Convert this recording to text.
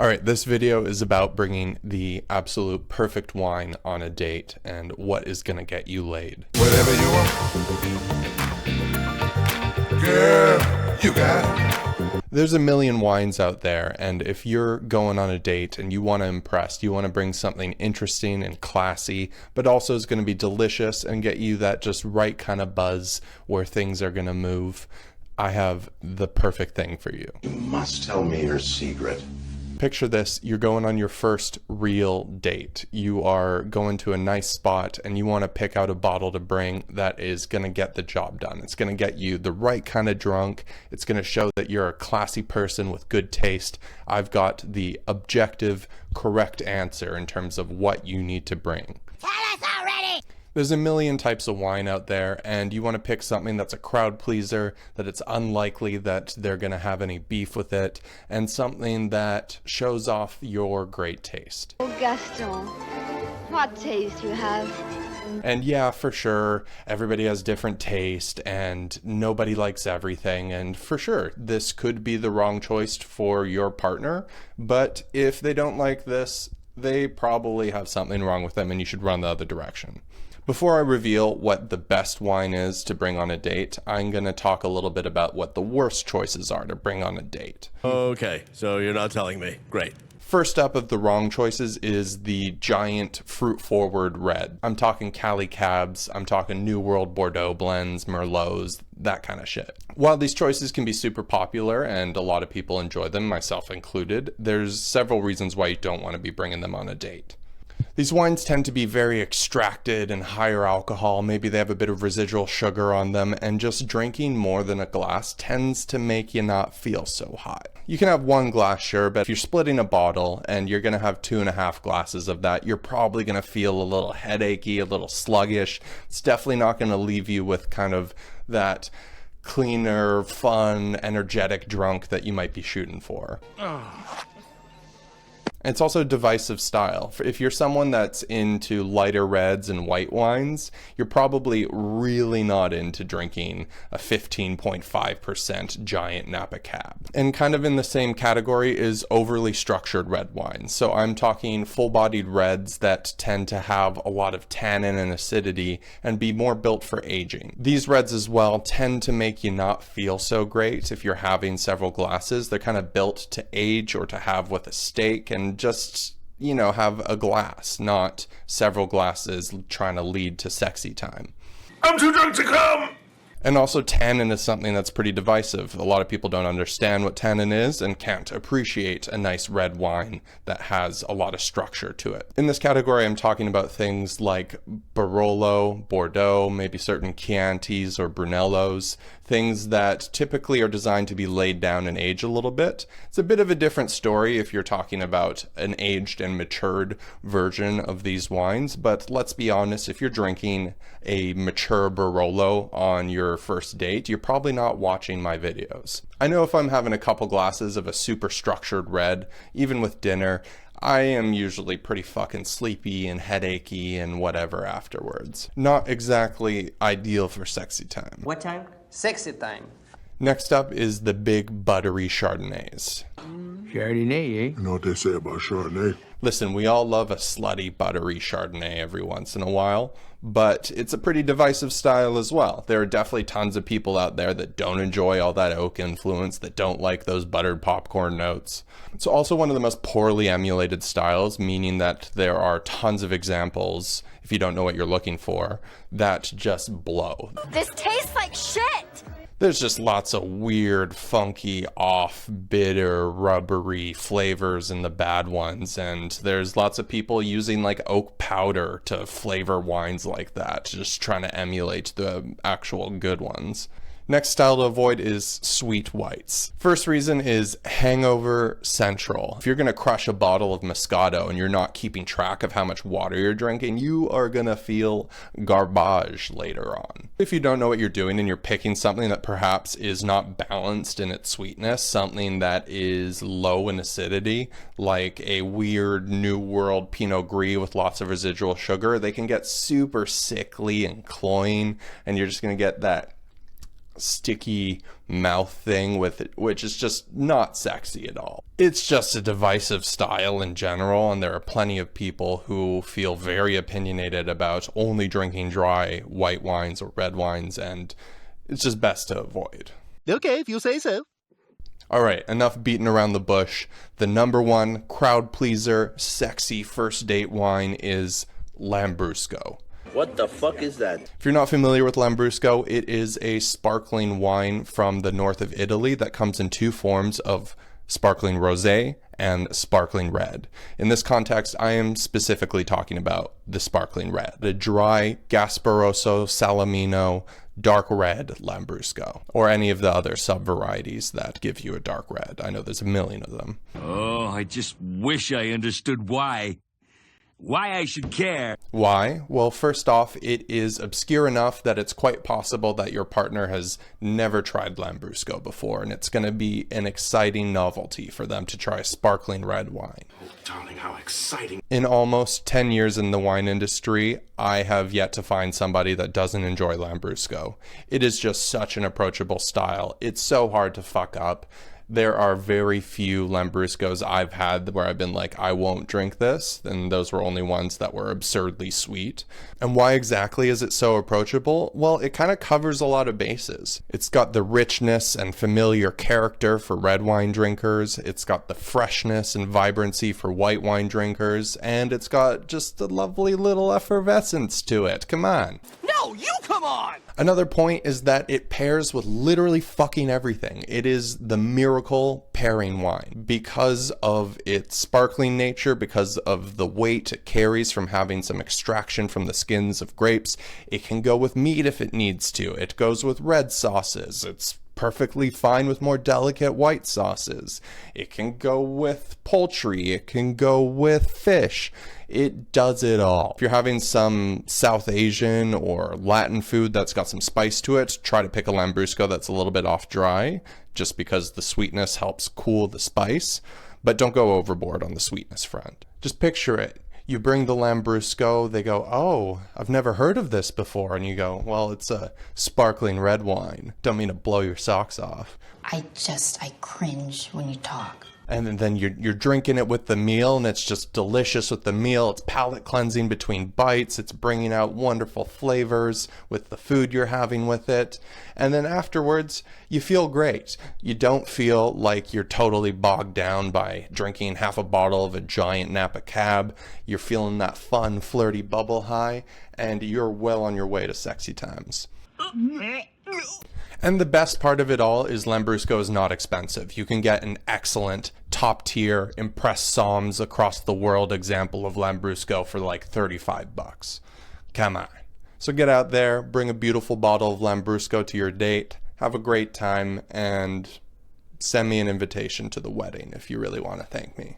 All right, this video is about bringing the absolute perfect wine on a date and what is going to get you laid. Whatever you want, girl, you got it. There's a million wines out there, and if you're going on a date and you want to impress, you want to bring something interesting and classy, but also is going to be delicious and get you that just right kind of buzz where things are going to move, I have the perfect thing for you. You must tell me your secret. Picture this, you're going on your first real date. You are going to a nice spot and you want to pick out a bottle to bring that is going to get the job done. It's going to get you the right kind of drunk. It's going to show that you're a classy person with good taste. I've got the objective, correct answer in terms of what you need to bring. Tell us already! There's a million types of wine out there, and you want to pick something that's a crowd pleaser, that it's unlikely that they're going to have any beef with it, and something that shows off your great taste. Oh, Gaston, what taste you have. And yeah, for sure, everybody has different taste, and nobody likes everything, and for sure, this could be the wrong choice for your partner, but if they don't like this, they probably have something wrong with them, and you should run the other direction. Before I reveal what the best wine is to bring on a date, I'm going to talk a little bit about what the worst choices are to bring on a date. Okay, so you're not telling me. Great. First up of the wrong choices is the giant fruit-forward red. I'm talking Cali Cabs, I'm talking New World Bordeaux blends, Merlots, that kind of shit. While these choices can be super popular and a lot of people enjoy them, myself included, there's several reasons why you don't want to be bringing them on a date. These wines tend to be very extracted and higher alcohol. Maybe they have a bit of residual sugar on them, and just drinking more than a glass tends to make you not feel so hot. You can have one glass, sure, but if you're splitting a bottle and you're gonna have 2.5 glasses of that, you're probably gonna feel a little headachy, a little sluggish. It's definitely not gonna leave you with kind of that cleaner, fun, energetic drunk that you might be shooting for. It's also divisive style. If you're someone that's into lighter reds and white wines, you're probably really not into drinking a 15.5% giant Napa Cab. And kind of in the same category is overly structured red wines. So I'm talking full-bodied reds that tend to have a lot of tannin and acidity and be more built for aging. These reds as well tend to make you not feel so great if you're having several glasses. They're kind of built to age or to have with a steak, and just, you know, have a glass, not several glasses trying to lead to sexy time. I'm too drunk to come. And also tannin is something that's pretty divisive. A lot of people don't understand what tannin is and can't appreciate a nice red wine that has a lot of structure to it. In this category, I'm talking about things like Barolo, Bordeaux, maybe certain Chiantis or Brunellos, things that typically are designed to be laid down and age a little bit. It's a bit of a different story if you're talking about an aged and matured version of these wines, but let's be honest, if you're drinking a mature Barolo on your first date, you're probably not watching my videos. I know if I'm having a couple glasses of a super structured red, even with dinner, I am usually pretty fucking sleepy and headachy and whatever afterwards. Not exactly ideal for sexy time. What time? Sexy time. Next up is the big buttery Chardonnays. Chardonnay, eh? You know what they say about Chardonnay? Listen, we all love a slutty, buttery Chardonnay every once in a while, but it's a pretty divisive style as well. There are definitely tons of people out there that don't enjoy all that oak influence, that don't like those buttered popcorn notes. It's also one of the most poorly emulated styles, meaning that there are tons of examples, if you don't know what you're looking for, that just blow. This tastes like shit! There's just lots of weird, funky, off, bitter, rubbery flavors in the bad ones, and there's lots of people using like oak powder to flavor wines like that, just trying to emulate the actual good ones. Next style to avoid is sweet whites. First reason is hangover central. If you're gonna crush a bottle of Moscato and you're not keeping track of how much water you're drinking, you are gonna feel garbage later on. If you don't know what you're doing and you're picking something that perhaps is not balanced in its sweetness, something that is low in acidity, like a weird New World Pinot Gris with lots of residual sugar, they can get super sickly and cloying, and you're just gonna get that sticky mouth thing with it, which is just not sexy at all. It's just a divisive style in general, and there are plenty of people who feel very opinionated about only drinking dry white wines or red wines, and it's just best to avoid. Okay, if you say so. All right, enough beating around the bush. The number one crowd pleaser, sexy first date wine is Lambrusco. What the fuck is that? If you're not familiar with Lambrusco, it is a sparkling wine from the north of Italy that comes in two forms of sparkling rosé and sparkling red. In this context, I am specifically talking about the sparkling red, the dry Gasparoso Salamino dark red Lambrusco, or any of the other sub-varieties that give you a dark red. I know there's a million of them. Oh, I just wish I understood why. Why I should care. Why? Well, first off, it is obscure enough that it's quite possible that your partner has never tried Lambrusco before, and it's going to be an exciting novelty for them to try sparkling red wine. Oh, darling, how exciting. In almost 10 years in the wine industry, I have yet to find somebody that doesn't enjoy Lambrusco. It is just such an approachable style. It's so hard to fuck up. There are very few Lambruscos I've had where I've been like, I won't drink this, and those were only ones that were absurdly sweet. And why exactly is it so approachable? Well, it kind of covers a lot of bases. It's got the richness and familiar character for red wine drinkers, it's got the freshness and vibrancy for white wine drinkers, and it's got just a lovely little effervescence to it. Come on. No, you come on! Another point is that it pairs with literally fucking everything. It is the miracle pairing wine. Because of its sparkling nature, because of the weight it carries from having some extraction from the skins of grapes, it can go with meat if it needs to. It goes with red sauces. It's perfectly fine with more delicate white sauces. It can go with poultry. It can go with fish. It does it all. If you're having some South Asian or Latin food that's got some spice to it, try to pick a Lambrusco that's a little bit off dry, just because the sweetness helps cool the spice, but don't go overboard on the sweetness front. Just picture it. You bring the Lambrusco, they go, oh, I've never heard of this before. And you go, well, it's a sparkling red wine. Don't mean to blow your socks off. I cringe when you talk. And then you're drinking it with the meal, and it's just delicious with the meal. It's palate cleansing between bites. It's bringing out wonderful flavors with the food you're having with it. And then afterwards, you feel great. You don't feel like you're totally bogged down by drinking half a bottle of a giant Napa Cab. You're feeling that fun, flirty bubble high, and you're well on your way to sexy times. And the best part of it all is Lambrusco is not expensive. You can get an excellent, top-tier, Impress Somms across the world example of Lambrusco for like $35. Come on. So get out there, bring a beautiful bottle of Lambrusco to your date, have a great time, and send me an invitation to the wedding if you really want to thank me.